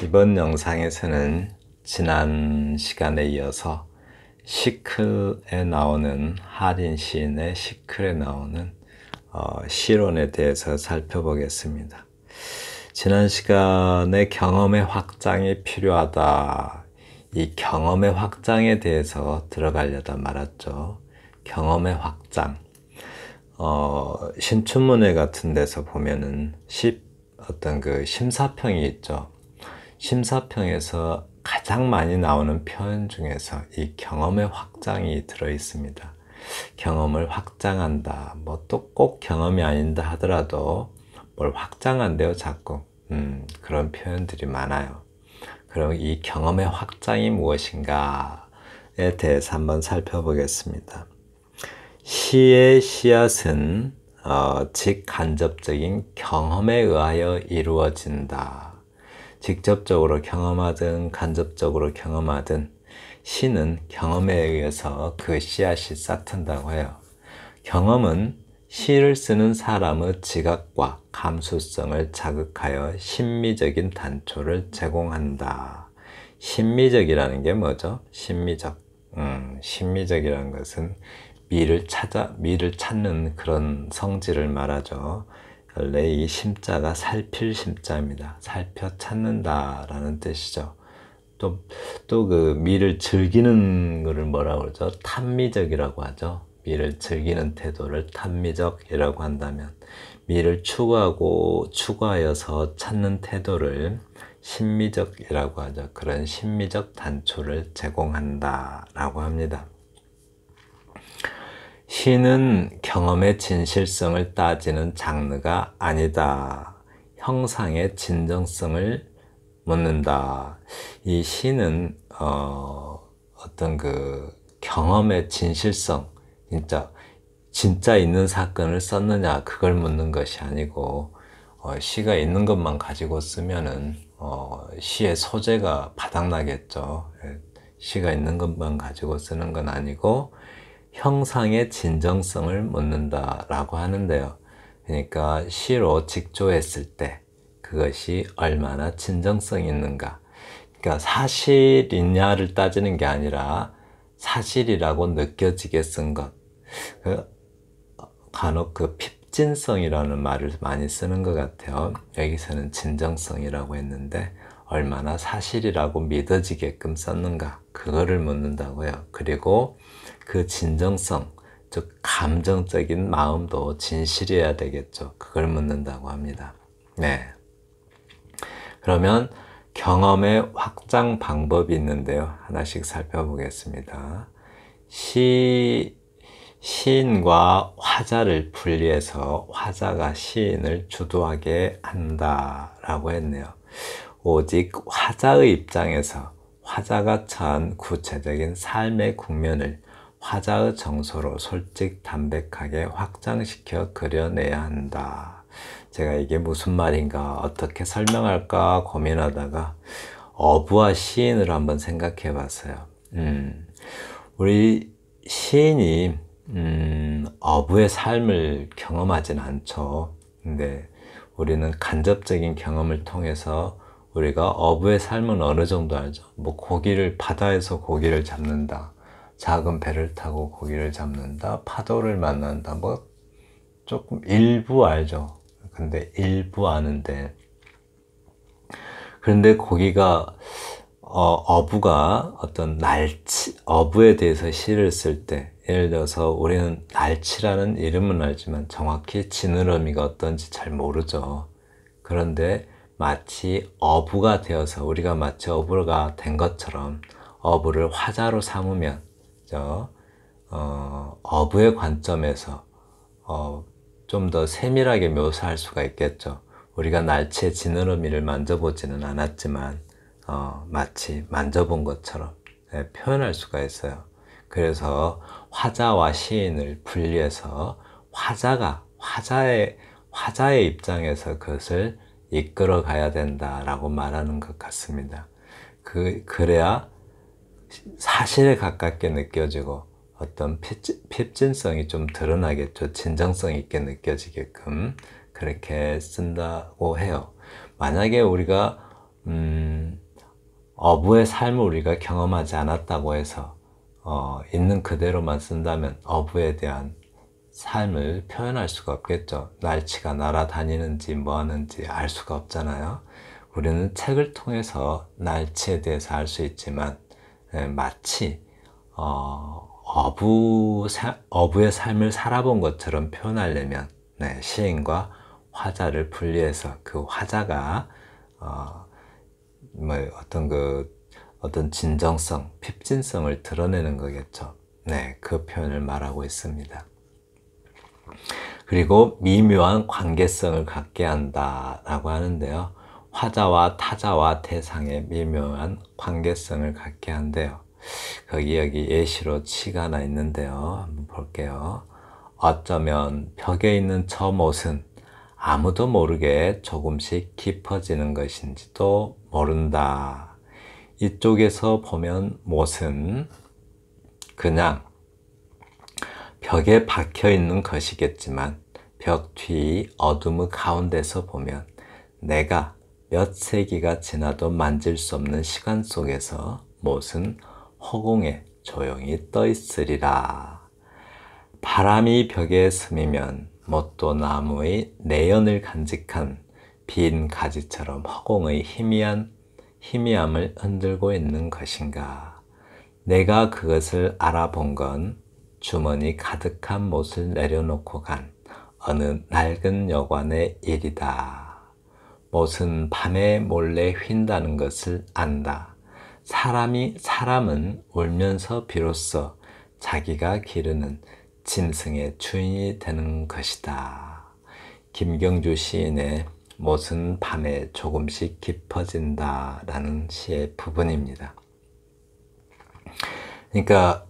이번 영상에서는 지난 시간에 이어서 시클에 나오는 하린 시인의 시클에 나오는 시론에 대해서 살펴보겠습니다. 지난 시간에 경험의 확장이 필요하다. 이 경험의 확장에 대해서 들어가려다 말았죠. 경험의 확장. 신춘문예 같은 데서 보면은 어떤 그 심사평이 있죠. 심사평에서 가장 많이 나오는 표현 중에서 이 경험의 확장이 들어 있습니다. 경험을 확장한다. 뭐 또 꼭 경험이 아닌다 하더라도 뭘 확장한대요, 자꾸. 그런 표현들이 많아요. 그럼 이 경험의 확장이 무엇인가에 대해서 한번 살펴보겠습니다. 시의 씨앗은 직간접적인 경험에 의하여 이루어진다. 직접적으로 경험하든 간접적으로 경험하든 시는 경험에 의해서 그 씨앗이 싹튼다고 해요. 경험은 시를 쓰는 사람의 지각과 감수성을 자극하여 심미적인 단초를 제공한다. 심미적이라는 게 뭐죠? 심미적. 심미적이라는 것은 미를 찾는 그런 성질을 말하죠. 원래 이 심자가 살필 심자입니다. 살펴 찾는다라는 뜻이죠. 또 그 미를 즐기는 것을 뭐라고 그러죠? 탐미적이라고 하죠. 미를 즐기는 태도를 탐미적이라고 한다면 미를 추구하여서 찾는 태도를 심미적이라고 하죠. 그런 심미적 단초를 제공한다라고 합니다. 시는 경험의 진실성을 따지는 장르가 아니다. 형상의 진정성을 묻는다. 이 시는 어떤 그 경험의 진실성, 진짜 있는 사건을 썼느냐 그걸 묻는 것이 아니고 시가 있는 것만 가지고 쓰면은 시의 소재가 바닥나겠죠. 시가 있는 것만 가지고 쓰는 건 아니고 형상의 진정성을 묻는다라고 하는데요. 그러니까 시로 직조했을 때 그것이 얼마나 진정성이 있는가. 그러니까 사실이냐를 따지는 게 아니라 사실이라고 느껴지게 쓴 것. 간혹 그 핍진성이라는 말을 많이 쓰는 것 같아요. 여기서는 진정성이라고 했는데 얼마나 사실이라고 믿어지게끔 썼는가. 그거를 묻는다고 해요. 그리고 그 진정성, 즉 감정적인 마음도 진실해야 되겠죠. 그걸 묻는다고 합니다. 네. 그러면 경험의 확장 방법이 있는데요. 하나씩 살펴보겠습니다. 시인과 화자를 분리해서 화자가 시인을 주도하게 한다라고 했네요. 오직 화자의 입장에서 화자가 처한 구체적인 삶의 국면을 화자의 정서로 솔직 담백하게 확장시켜 그려내야 한다. 제가 이게 무슨 말인가 어떻게 설명할까 고민하다가 어부와 시인을 한번 생각해 봤어요. 우리 시인이 어부의 삶을 경험하진 않죠. 근데 우리는 간접적인 경험을 통해서 우리가 어부의 삶은 어느 정도 알죠. 뭐 바다에서 고기를 잡는다. 작은 배를 타고 고기를 잡는다. 파도를 만난다. 뭐 조금 일부 알죠. 근데 일부 아는데 그런데 어부가 어떤 어부에 대해서 시를 쓸 때 예를 들어서 우리는 날치라는 이름은 알지만 정확히 지느러미가 어떤지 잘 모르죠. 그런데 마치 어부가 되어서 우리가 마치 어부가 된 것처럼 어부를 화자로 삼으면 어부의 관점에서 좀 더 세밀하게 묘사할 수가 있겠죠. 우리가 날치의 지느러미를 만져보지는 않았지만 마치 만져본 것처럼 표현할 수가 있어요. 그래서 화자와 시인을 분리해서 화자의 입장에서 그것을 이끌어 가야 된다라고 말하는 것 같습니다. 그래야 사실에 가깝게 느껴지고 어떤 핍진성이 좀 드러나겠죠. 진정성 있게 느껴지게끔 그렇게 쓴다고 해요. 만약에 우리가 어부의 삶을 우리가 경험하지 않았다고 해서 있는 그대로만 쓴다면 어부에 대한 삶을 표현할 수가 없겠죠. 날치가 날아다니는지 뭐 하는지 알 수가 없잖아요. 우리는 책을 통해서 날치에 대해서 알 수 있지만 마치 어부의 삶을 살아본 것처럼 표현하려면 시인과 화자를 분리해서 그 화자가 어떤 진정성, 핍진성을 드러내는 거겠죠. 그 표현을 말하고 있습니다. 그리고 미묘한 관계성을 갖게 한다라고 하는데요. 화자와 타자와 대상의 미묘한 관계성을 갖게 한대요. 여기 예시로 치가 하나 있는데요. 한번 볼게요. 어쩌면 벽에 있는 저 못은 아무도 모르게 조금씩 깊어지는 것인지도 모른다. 이쪽에서 보면 못은 그냥 벽에 박혀 있는 것이겠지만 벽 뒤 어둠의 가운데서 보면 내가 몇 세기가 지나도 만질 수 없는 시간 속에서 못은 허공에 조용히 떠 있으리라. 바람이 벽에 스미면 못도 나무의 내연을 간직한 빈 가지처럼 허공의 희미함을 흔들고 있는 것인가. 내가 그것을 알아본 건 주머니 가득한 못을 내려놓고 간 어느 낡은 여관의 일이다. 못은 밤에 몰래 휜다는 것을 안다. 사람은 울면서 비로소 자기가 기르는 짐승의 주인이 되는 것이다. 김경주 시인의 못은 밤에 조금씩 깊어진다 라는 시의 부분입니다. 그러니까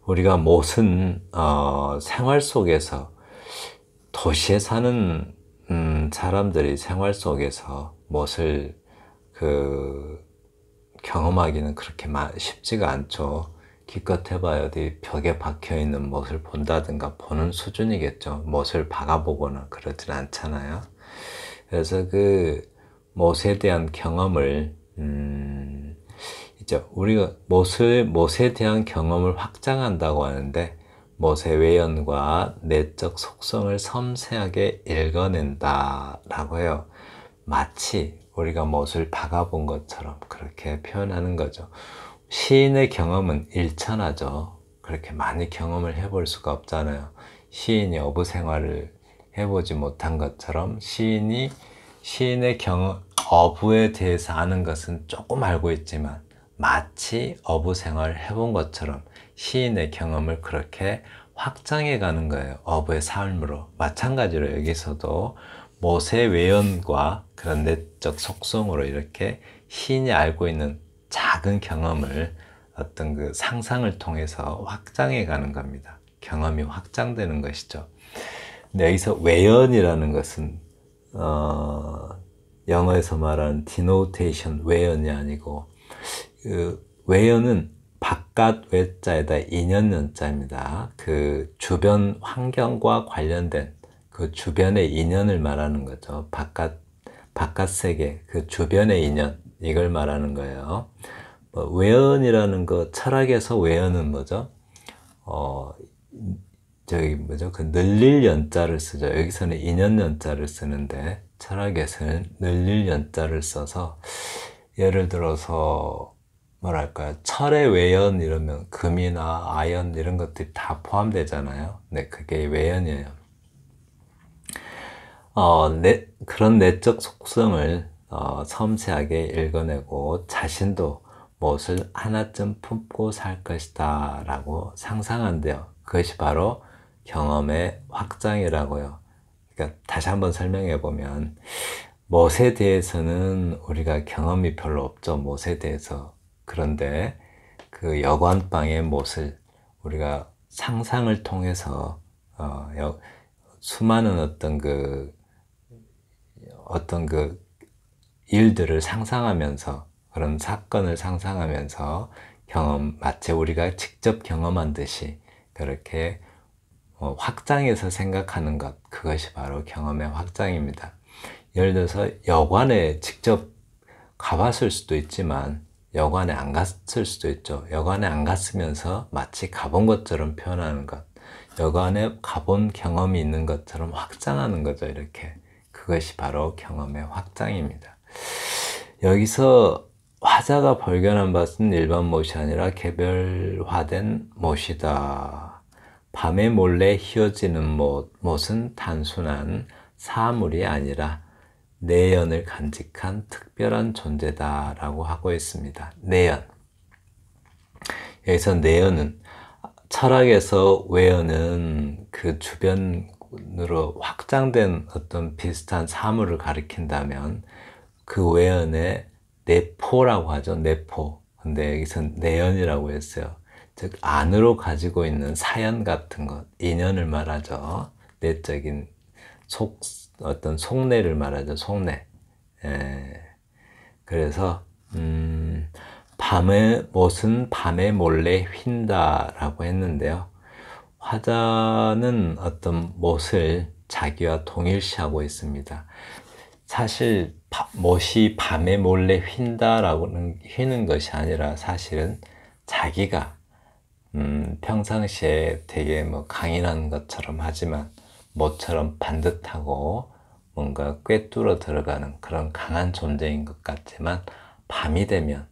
우리가 못은 생활 속에서 도시에 사는 사람들이 생활 속에서 못을 경험하기는 그렇게 쉽지가 않죠. 기껏 해봐야 어디 벽에 박혀있는 못을 본다든가 보는 수준이겠죠. 못을 박아보거나 그러진 않잖아요. 그래서 그 못에 대한 경험을 이제 우리가 못에 대한 경험을 확장한다고 하는데 못의 외연과 내적 속성을 섬세하게 읽어낸다 라고 해요. 마치 우리가 못을 박아본 것처럼 그렇게 표현하는 거죠. 시인의 경험은 일천하죠. 그렇게 많이 경험을 해볼 수가 없잖아요. 시인이 어부 생활을 해보지 못한 것처럼 시인의 어부에 대해서 아는 것은 조금 알고 있지만 마치 어부 생활을 해본 것처럼 시인의 경험을 그렇게 확장해 가는 거예요. 어부의 삶으로. 마찬가지로 여기서도 못의 외연과 그런 내적 속성으로 이렇게 시인이 알고 있는 작은 경험을 어떤 그 상상을 통해서 확장해 가는 겁니다. 경험이 확장되는 것이죠. 근데 여기서 외연이라는 것은 영어에서 말하는 denotation 외연이 아니고 외연은 바깥 외자에다 인연연자입니다. 그 주변 환경과 관련된 그 주변의 인연을 말하는 거죠. 바깥 세계, 그 주변의 인연, 이걸 말하는 거예요. 외연이라는 거, 철학에서 외연은 뭐죠? 그 늘릴 연자를 쓰죠. 여기서는 인연 연자를 쓰는데, 철학에서는 늘릴 연자를 써서, 예를 들어서, 뭐랄까요, 철의 외연 이러면 금이나 아연 이런 것들이 다 포함되잖아요. 네, 그게 외연이에요. 그런 내적 속성을 섬세하게 읽어내고 자신도 무엇을 하나쯤 품고 살 것이다 라고 상상한대요. 그것이 바로 경험의 확장이라고요. 그러니까 다시 한번 설명해 보면 못에 대해서는 우리가 경험이 별로 없죠. 못에 대해서. 그런데 그 여관방의 못을 우리가 상상을 통해서 수많은 어떤 그 일들을 상상하면서 그런 사건을 상상하면서 마치 우리가 직접 경험한 듯이 그렇게 확장해서 생각하는 것, 그것이 바로 경험의 확장입니다. 예를 들어서 여관에 직접 가봤을 수도 있지만 여관에 안 갔을 수도 있죠. 여관에 안 갔으면서 마치 가본 것처럼 표현하는 것. 여관에 가본 경험이 있는 것처럼 확장하는 거죠. 이렇게. 그것이 바로 경험의 확장입니다. 여기서 화자가 발견한 것은 일반 못이 아니라 개별화된 못이다. 밤에 몰래 휘어지는 못은 단순한 사물이 아니라 내연을 간직한 특별한 존재다 라고 하고 있습니다. 내연. 여기서 내연은 철학에서 외연은 그 주변으로 확장된 어떤 비슷한 사물을 가리킨다면 그 외연에 내포라고 하죠. 내포. 근데 여기서 내연이라고 했어요. 즉 안으로 가지고 있는 사연 같은 것, 인연을 말하죠. 내적인 어떤 속내를 말하죠. 속내. 그래서 못은 밤에 몰래 휜다라고 했는데요. 화자는 어떤 못을 자기와 동일시하고 있습니다. 사실 못이 밤에 몰래 휜는 것이 아니라 사실은 자기가 평상시에 되게 뭐 강인한 것처럼 하지만 못처럼 반듯하고 뭔가 꿰뚫어 들어가는 그런 강한 존재인 것 같지만 밤이 되면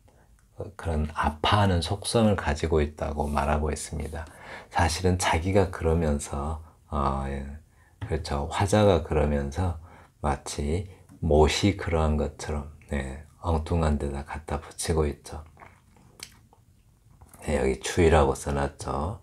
그런 아파하는 속성을 가지고 있다고 말하고 있습니다. 사실은 자기가 그러면서 그렇죠. 화자가 그러면서 마치 못이 그러한 것처럼 엉뚱한 데다 갖다 붙이고 있죠. 여기 주의라고 써놨죠.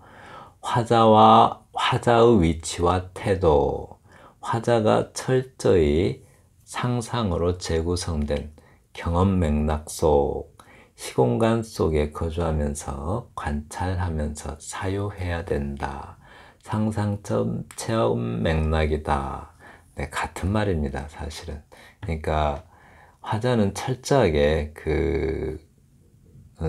화자의 위치와 태도, 화자가 철저히 상상으로 재구성된 경험 맥락 속, 시공간 속에 거주하면서 관찰하면서 사유해야 된다. 상상점 체험 맥락이다. 같은 말입니다, 사실은. 그러니까 화자는 철저하게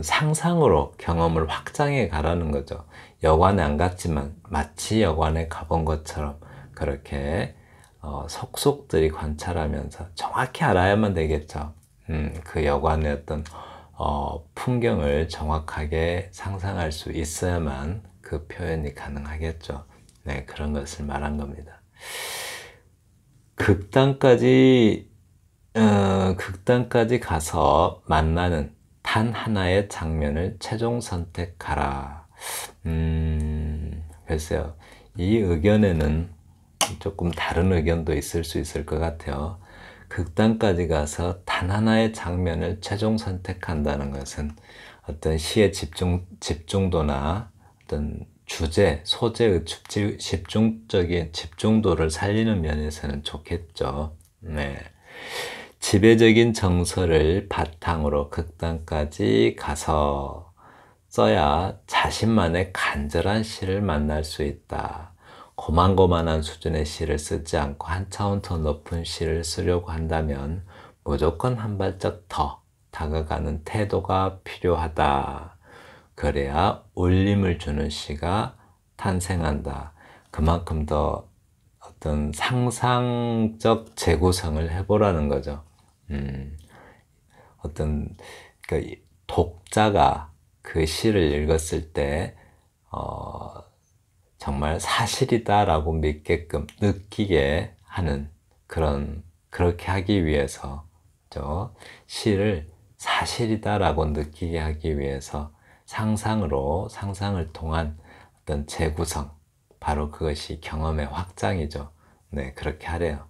상상으로 경험을 확장해 가라는 거죠. 여관에 안 갔지만 마치 여관에 가본 것처럼 그렇게 속속들이 관찰하면서 정확히 알아야만 되겠죠. 그 여관의 어떤 풍경을 정확하게 상상할 수 있어야만 그 표현이 가능하겠죠. 네, 그런 것을 말한 겁니다. 극단까지 가서 만나는 단 하나의 장면을 최종 선택하라. 글쎄요. 이 의견에는 조금 다른 의견도 있을 수 있을 것 같아요. 극단까지 가서 단 하나의 장면을 최종 선택한다는 것은 어떤 시의 집중도나 어떤 주제, 소재의 집중도를 살리는 면에서는 좋겠죠. 네. 지배적인 정서를 바탕으로 극단까지 가서 써야 자신만의 간절한 시를 만날 수 있다. 고만고만한 수준의 시를 쓰지 않고 한 차원 더 높은 시를 쓰려고 한다면 무조건 한 발짝 더 다가가는 태도가 필요하다. 그래야 울림을 주는 시가 탄생한다. 그만큼 더 어떤 상상적 재구성을 해보라는 거죠. 그러니까 독자가 그 시를 읽었을 때 정말 사실이다라고 믿게끔 느끼게 하는 그렇게 하기 위해서 시를 사실이다라고 느끼게 하기 위해서 상상을 통한 어떤 재구성, 바로 그것이 경험의 확장이죠. 네, 그렇게 하래요.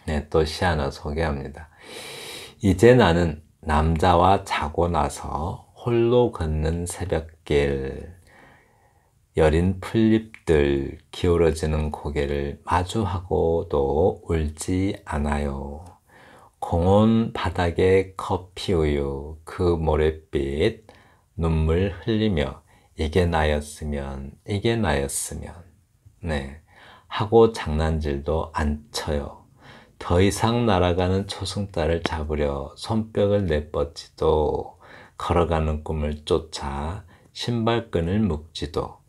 네, 또 시 하나 소개합니다. 이제 나는 남자와 자고 나서 홀로 걷는 새벽길, 여린 풀잎들 기울어지는 고개를 마주하고도 울지 않아요. 공원 바닥에 커피 우유, 그 모래빛, 눈물 흘리며 이게 나였으면 네, 하고 장난질도 안 쳐요. 더 이상 날아가는 초승달을 잡으려 손뼉을 내뻗지도, 걸어가는 꿈을 쫓아 신발끈을 묶지도,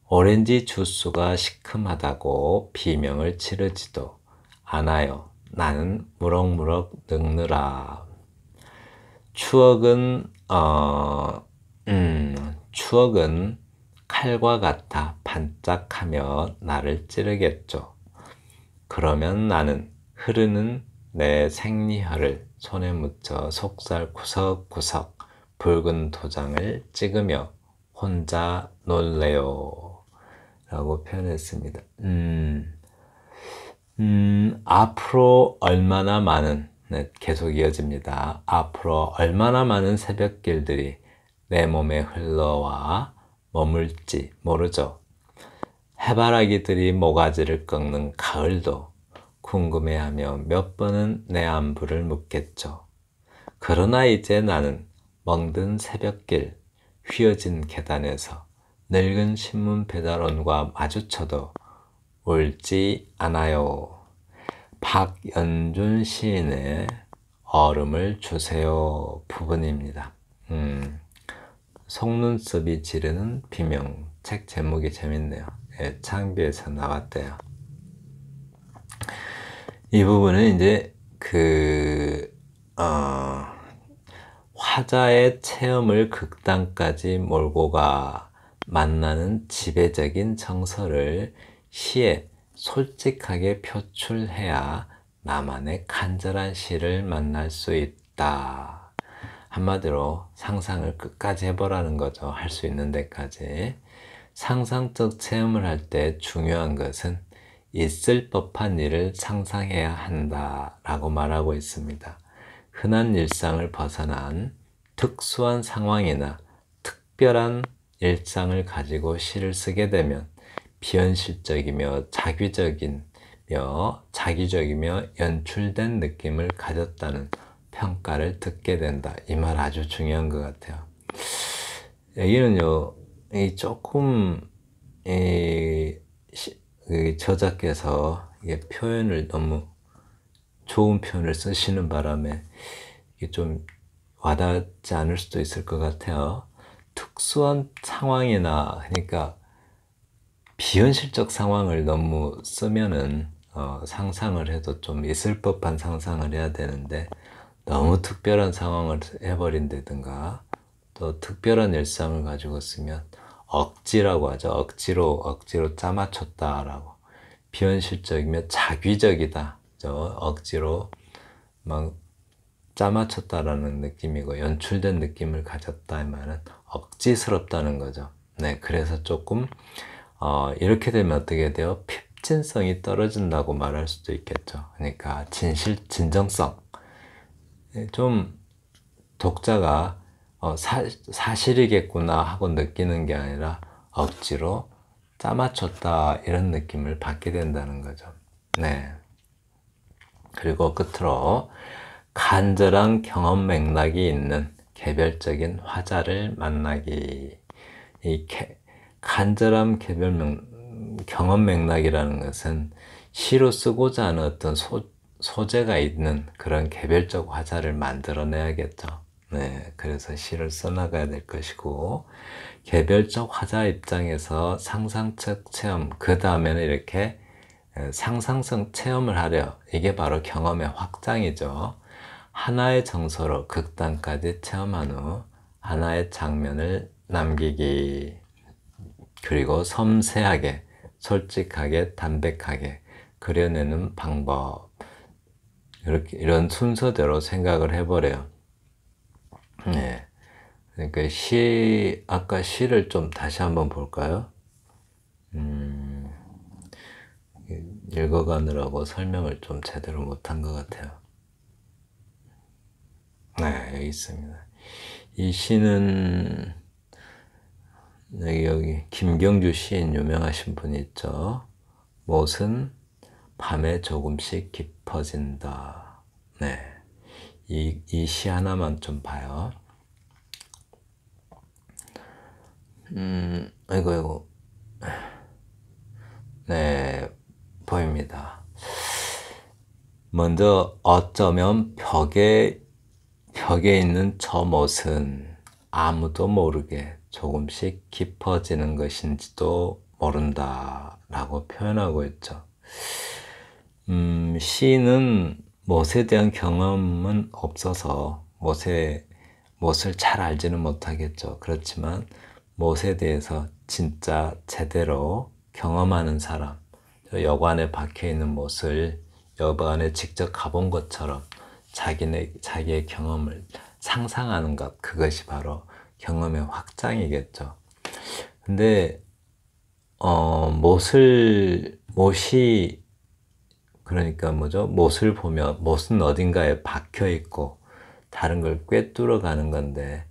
오렌지 주스가 시큼하다고 비명을 지르지도 않아요. 나는 무럭무럭 늙느라. 추억은 추억은 칼과 같아 반짝하며 나를 찌르겠죠. 그러면 나는 흐르는 내 생리혈을 손에 묻혀 속살 구석구석 붉은 도장을 찍으며 혼자 놀래요 라고 표현했습니다. 앞으로 얼마나 많은, 네, 계속 이어집니다. 앞으로 얼마나 많은 새벽길들이 내 몸에 흘러와 머물지 모르죠. 해바라기들이 모가지를 꺾는 가을도 궁금해하며 몇 번은 내 안부를 묻겠죠. 그러나 이제 나는 멍든 새벽길, 휘어진 계단에서 늙은 신문 배달원과 마주쳐도 울지 않아요. 박연준 시인의 얼음을 주세요 부분입니다. 속눈썹이 지르는 비명. 책 제목이 재밌네요. 예, 창비에서 나왔대요. 이 부분은 이제 화자의 체험을 극단까지 몰고 가 만나는 지배적인 정서를 시에 솔직하게 표출해야 나만의 간절한 시를 만날 수 있다. 한마디로 상상을 끝까지 해보라는 거죠. 할 수 있는 데까지. 상상적 체험을 할 때 중요한 것은 있을 법한 일을 상상해야 한다라고 말하고 있습니다. 흔한 일상을 벗어난 특수한 상황이나 특별한 일상을 가지고 시를 쓰게 되면 비현실적이며 자기적이며 연출된 느낌을 가졌다는 평가를 듣게 된다. 이 말 아주 중요한 것 같아요. 여기는요, 조금 저자께서 이게 표현을 너무 좋은 표현을 쓰시는 바람에 이게 좀 와닿지 않을 수도 있을 것 같아요. 특수한 상황이나, 그러니까 비현실적 상황을 너무 쓰면은 상상을 해도 좀 있을 법한 상상을 해야 되는데 너무 특별한 상황을 해버린다든가 또 특별한 일상을 가지고 쓰면 억지라고 하죠. 억지로 짜맞췄다라고. 비현실적이며 자기적이다. 억지로 막 짜맞췄다라는 느낌이고 연출된 느낌을 가졌다 이 말은 억지스럽다는 거죠. 네, 그래서 조금 이렇게 되면 어떻게 돼요? 핍진성이 떨어진다고 말할 수도 있겠죠. 그러니까 진정성. 좀 독자가 사실이겠구나 하고 느끼는 게 아니라 억지로 짜맞췄다 이런 느낌을 받게 된다는 거죠. 네. 그리고 끝으로 간절한 경험 맥락이 있는 개별적인 화자를 만나기. 이 간절한 경험 맥락이라는 것은 시로 쓰고자 하는 어떤 소재가 있는 그런 개별적 화자를 만들어내야겠죠. 네, 그래서 시를 써나가야 될 것이고 개별적 화자 입장에서 상상적 체험, 그 다음에는 이렇게 상상성 체험을 하려. 이게 바로 경험의 확장이죠. 하나의 정서로 극단까지 체험한 후 하나의 장면을 남기기. 그리고 섬세하게, 솔직하게, 담백하게 그려내는 방법. 이런 순서대로 생각을 해보래요. 네. 그러니까 아까 시를 좀 다시 한번 볼까요? 읽어가느라고 설명을 좀 제대로 못한 것 같아요. 네, 여기 있습니다. 이 시는 여기 김경주 시인 유명하신 분이 있죠. 못은 밤에 조금씩 깊어진다. 네, 이 시 하나만 좀 봐요. 아이고. 네, 보입니다. 먼저 어쩌면 벽에 있는 저 못은 아무도 모르게 조금씩 깊어지는 것인지도 모른다 라고 표현하고 있죠. 시인은 못에 대한 경험은 없어서 못에 못을 잘 알지는 못하겠죠. 그렇지만 못에 대해서 진짜 제대로 경험하는 사람, 여관에 박혀있는 못을 여관에 직접 가본 것처럼 자기의 경험을 상상하는 것, 그것이 바로 경험의 확장이겠죠. 근데 못이 그러니까 뭐죠? 못을 보면 못은 어딘가에 박혀 있고 다른 걸 꿰뚫어 가는 건데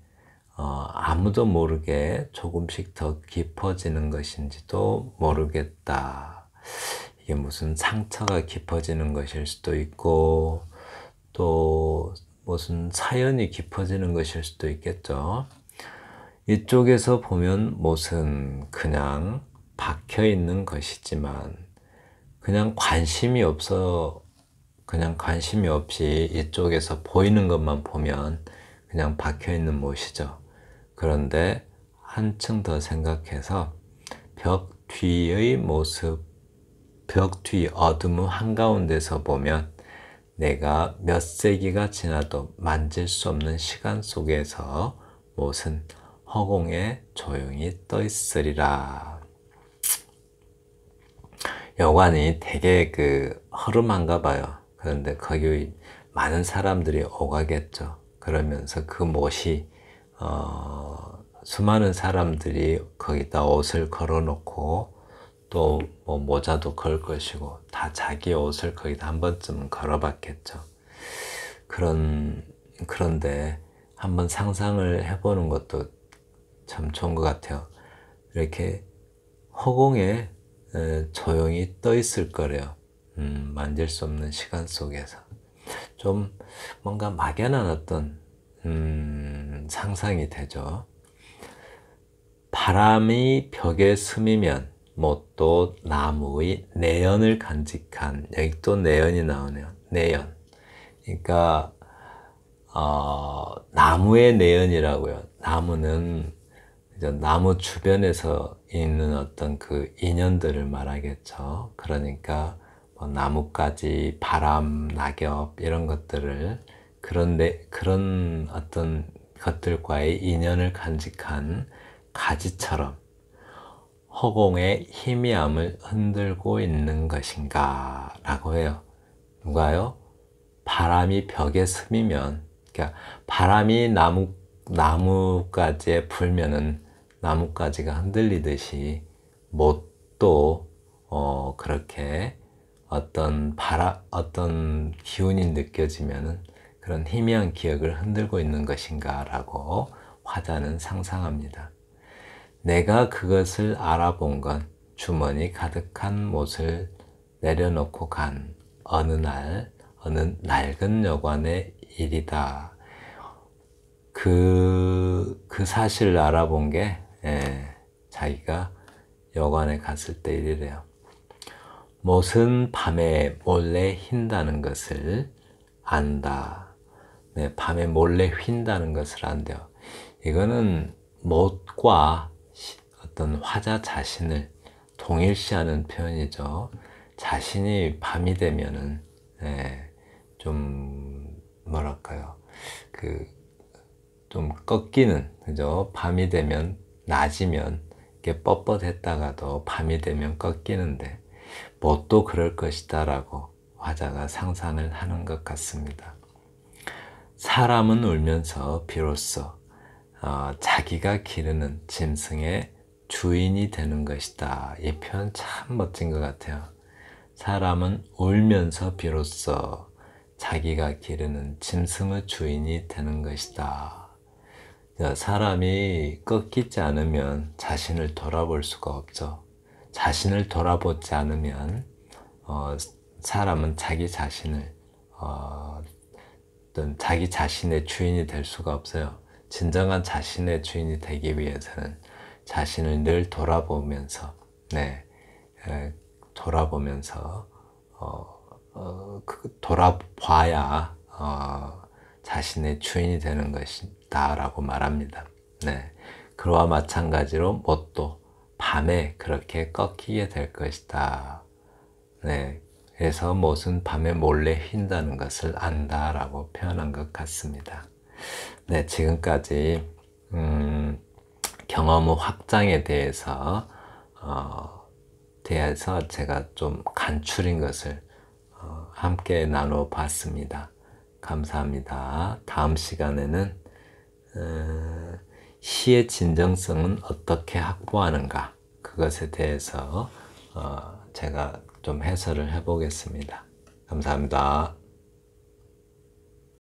아무도 모르게 조금씩 더 깊어지는 것인지도 모르겠다. 이게 무슨 상처가 깊어지는 것일 수도 있고 또 무슨 사연이 깊어지는 것일 수도 있겠죠. 이쪽에서 보면 못은 그냥 박혀 있는 것이지만 그냥 관심이 없이 이쪽에서 보이는 것만 보면 그냥 박혀 있는 못이죠. 그런데 한층 더 생각해서 벽 뒤의 모습, 벽 뒤 어둠 한가운데서 보면 내가 몇 세기가 지나도 만질 수 없는 시간 속에서 못은 허공에 조용히 떠 있으리라. 여관이 되게 허름한가 봐요. 그런데 거기 많은 사람들이 오가겠죠. 그러면서 그 못이 수많은 사람들이 거기다 옷을 걸어 놓고 또 뭐 모자도 걸 것이고 다 자기 옷을 거기다 한 번쯤은 걸어 봤겠죠. 그런데 한번 상상을 해보는 것도 참 좋은 것 같아요. 이렇게 허공에 조용히 떠 있을 거래요. 만질 수 없는 시간 속에서. 좀 뭔가 막연한 어떤 상상이 되죠. 바람이 벽에 스미면 못도 나무의 내연을 간직한, 여기 또 내연이 나오네요. 내연. 그러니까 나무의 내연이라고요. 나무는 나무 주변에서 있는 어떤 그 인연들을 말하겠죠. 그러니까 뭐 나뭇가지, 바람, 낙엽 이런 것들을 그런 어떤 것들과의 인연을 간직한 가지처럼 허공의 희미함을 흔들고 있는 것인가 라고 해요. 누가요? 바람이 벽에 스미면, 그러니까 바람이 나뭇가지에 불면은 나뭇가지가 흔들리듯이 못도 그렇게 어떤 기운이 느껴지면은 그런 희미한 기억을 흔들고 있는 것인가 라고 화자는 상상합니다. 내가 그것을 알아본 건 주머니 가득한 못을 내려놓고 간 어느 낡은 여관의 일이다. 그 사실을 알아본 게 자기가 여관에 갔을 때 일이래요. 못은 밤에 몰래 휜다는 것을 안다. 네, 밤에 몰래 휜다는 것을 안대요. 이거는 못과 어떤 화자 자신을 동일시하는 표현이죠. 자신이 밤이 되면은 좀 뭐랄까요, 좀 꺾이는, 그죠? 밤이 되면 낮이면 이렇게 뻣뻣했다가도 밤이 되면 꺾이는데 못도 그럴 것이다 라고 화자가 상상을 하는 것 같습니다. 사람은 울면서 비로소 자기가 기르는 짐승의 주인이 되는 것이다. 이 표현 참 멋진 것 같아요. 사람은 울면서 비로소 자기가 기르는 짐승의 주인이 되는 것이다. 사람이 꺾이지 않으면 자신을 돌아볼 수가 없죠. 자신을 돌아보지 않으면 사람은 자기 자신을 어떤 자기 자신의 주인이 될 수가 없어요. 진정한 자신의 주인이 되기 위해서는 자신을 늘 돌아보면서 돌아봐야 자신의 주인이 되는 것이다 라고 말합니다. 그와 마찬가지로 못도 밤에 그렇게 꺾이게 될 것이다. 그래서 못은 밤에 몰래 휜다는 것을 안다 라고 표현한 것 같습니다. 네, 지금까지 경험 확장에 대해서 제가 좀 간추린 것을 함께 나눠 봤습니다. 감사합니다. 다음 시간에는 시의 진정성은 어떻게 확보하는가, 그것에 대해서 제가 좀 해설을 해보겠습니다. 감사합니다.